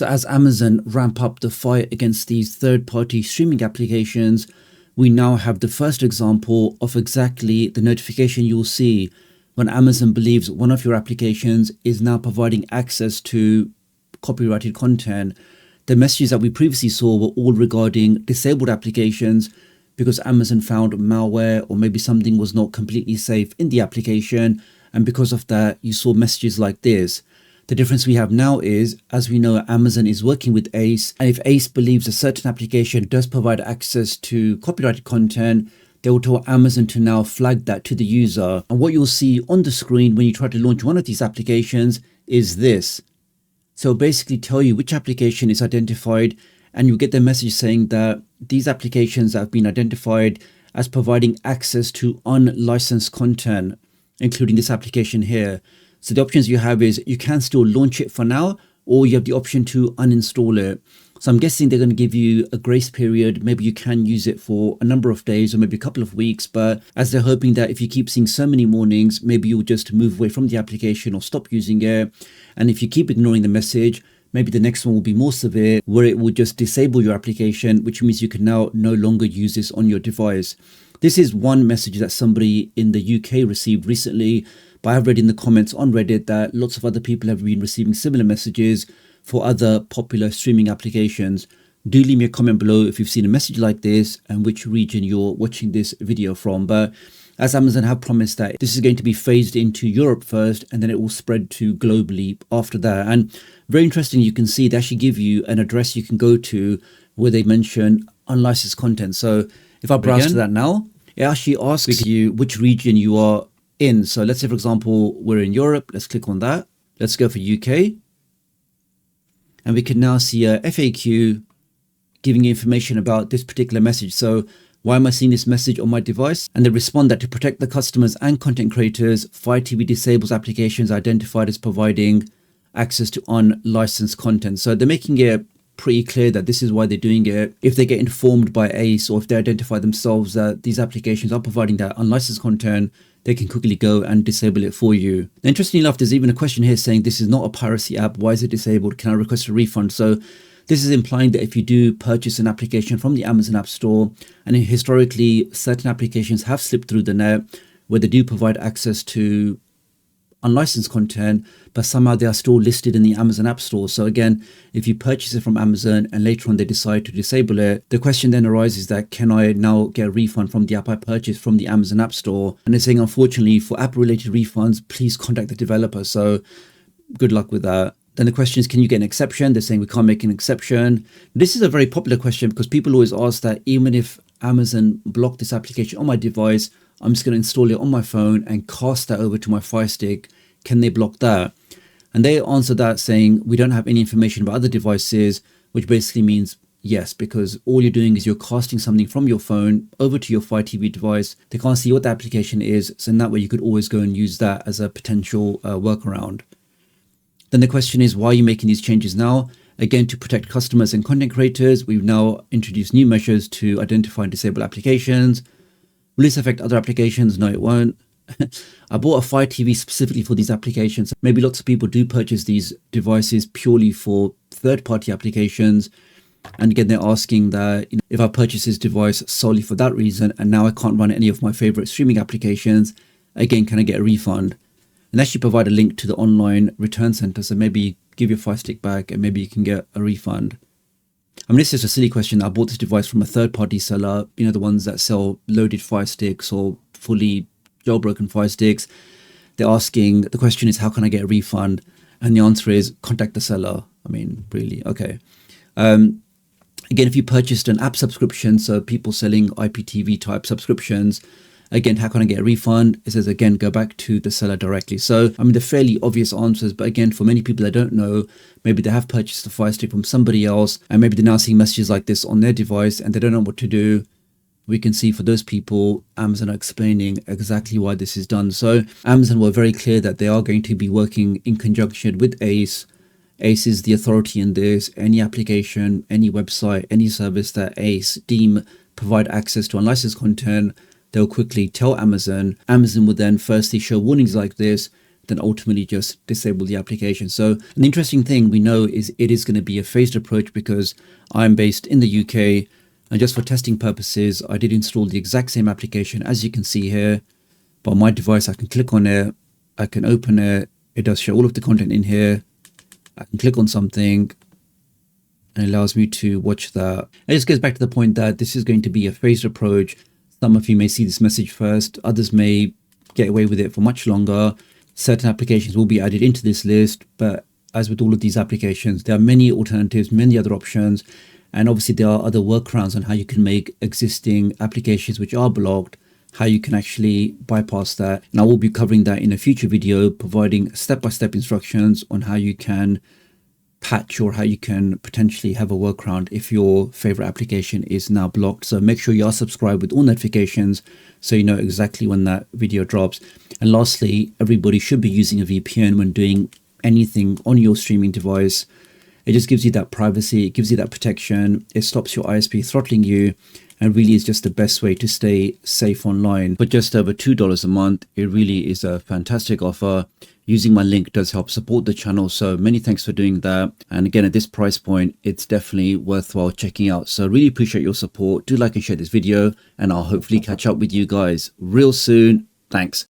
So as Amazon ramp up the fight against these third-party streaming applications, we now have the first example of exactly the notification you'll see when Amazon believes one of your applications is now providing access to copyrighted content. The messages that we previously saw were all regarding disabled applications because Amazon found malware or maybe something was not completely safe in the application. And because of that, you saw messages like this. The difference we have now is, as we know, Amazon is working with ACE. And if ACE believes a certain application does provide access to copyrighted content, they will tell Amazon to now flag that to the user. And what you'll see on the screen when you try to launch one of these applications is this. So it'll basically tell you which application is identified, and you'll get the message saying that these applications have been identified as providing access to unlicensed content, including this application here. So the options you have is you can still launch it for now, or you have the option to uninstall it. So I'm guessing they're going to give you a grace period. Maybe you can use it for a number of days or maybe a couple of weeks. But as they're hoping that if you keep seeing so many warnings, maybe you'll just move away from the application or stop using it. And if you keep ignoring the message, maybe the next one will be more severe, where it will just disable your application, which means you can now no longer use this on your device. This is one message that somebody in the UK received recently, but I've read in the comments on Reddit that lots of other people have been receiving similar messages for other popular streaming applications. Do leave me a comment below if you've seen a message like this and which region you're watching this video from. But as Amazon have promised that this is going to be phased into Europe first, and then it will spread to globally after that. And very interesting, you can see they actually give you an address you can go to where they mention unlicensed content. So if I browse to that now, it actually asks you which region you are in. So let's say, for example, we're in Europe. Let's click on that. Let's go for UK. And we can now see a FAQ giving you information about this particular message. So why am I seeing this message on my device? And they respond that to protect the customers and content creators, Fire TV disables applications identified as providing access to unlicensed content. So they're making it pretty clear that this is why they're doing it. If they get informed by ACE, or if they identify themselves that these applications are providing that unlicensed content, they can quickly go and disable it for you. Now, interestingly enough, there's even a question here saying this is not a piracy app. Why is it disabled? Can I request a refund? So this is implying that if you do purchase an application from the Amazon App Store, and historically certain applications have slipped through the net where they do provide access to unlicensed content, but somehow they are still listed in the Amazon App Store. So again, if you purchase it from Amazon and later on they decide to disable it, the question then arises that can I now get a refund from the app I purchased from the Amazon App Store? And they're saying, unfortunately, for app related refunds, please contact the developer. So good luck with that. Then the question is, can you get an exception? They're saying we can't make an exception. This is a very popular question because people always ask that even if Amazon blocked this application on my device, I'm just going to install it on my phone and cast that over to my Firestick. Can they block that? And they answer that saying, we don't have any information about other devices, which basically means yes, because all you're doing is you're casting something from your phone over to your Fire TV device. They can't see what the application is. So in that way, you could always go and use that as a potential workaround. Then the question is, why are you making these changes now? Again, to protect customers and content creators, we've now introduced new measures to identify and disable applications. Will this affect other applications? No, it won't. I bought a Fire TV specifically for these applications. Maybe lots of people do purchase these devices purely for third-party applications. And again, they're asking that, if I purchase this device solely for that reason, and now I can't run any of my favorite streaming applications, again, can I get a refund? And they actually provide a link to the online return center. So maybe give your Fire Stick back and maybe you can get a refund. I mean, this is a silly question. I bought this device from a third-party seller, the ones that sell loaded Fire Sticks or fully jailbroken Fire Sticks. They're asking, the question is, how can I get a refund? And the answer is, contact the seller. I mean, really, okay. Again, if you purchased an app subscription, so people selling IPTV type subscriptions, again, how can I get a refund? It says, again, go back to the seller directly. So, I mean, they're fairly obvious answers, but again, for many people that don't know, maybe they have purchased a Fire Stick from somebody else, and maybe they're now seeing messages like this on their device, and they don't know what to do. We can see for those people, Amazon are explaining exactly why this is done. So, Amazon were very clear that they are going to be working in conjunction with ACE. ACE is the authority in this. Any application, any website, any service that ACE deem provide access to unlicensed content, they'll quickly tell Amazon. Amazon would then firstly show warnings like this. then ultimately just disable the application. So an interesting thing we know is it is going to be a phased approach, because I'm based in the UK, and just for testing purposes, I did install the exact same application as you can see here. But on my device, I can click on it, I can open it, it does show all of the content in here. I can click on something and it allows me to watch that. It just goes back to the point that this is going to be a phased approach. Some of you may see this message first, others may get away with it for much longer. Certain applications will be added into this list, but as with all of these applications, there are many alternatives, many other options, and obviously there are other workarounds on how you can make existing applications which are blocked, how you can actually bypass that. And I will be covering that in a future video, providing step-by-step instructions on how you can patch or how you can potentially have a workaround if your favorite application is now blocked. So make sure you are subscribed with all notifications so you know exactly when that video drops. And lastly, everybody should be using a VPN when doing anything on your streaming device. It just gives you that privacy, it gives you that protection, it stops your ISP throttling you, and really is just the best way to stay safe online. For just over $2 a month, it really is a fantastic offer. Using my link does help support the channel, so many thanks for doing that. And again, at this price point, it's definitely worthwhile checking out. So really appreciate your support. Do like and share this video, and I'll hopefully catch up with you guys real soon. Thanks.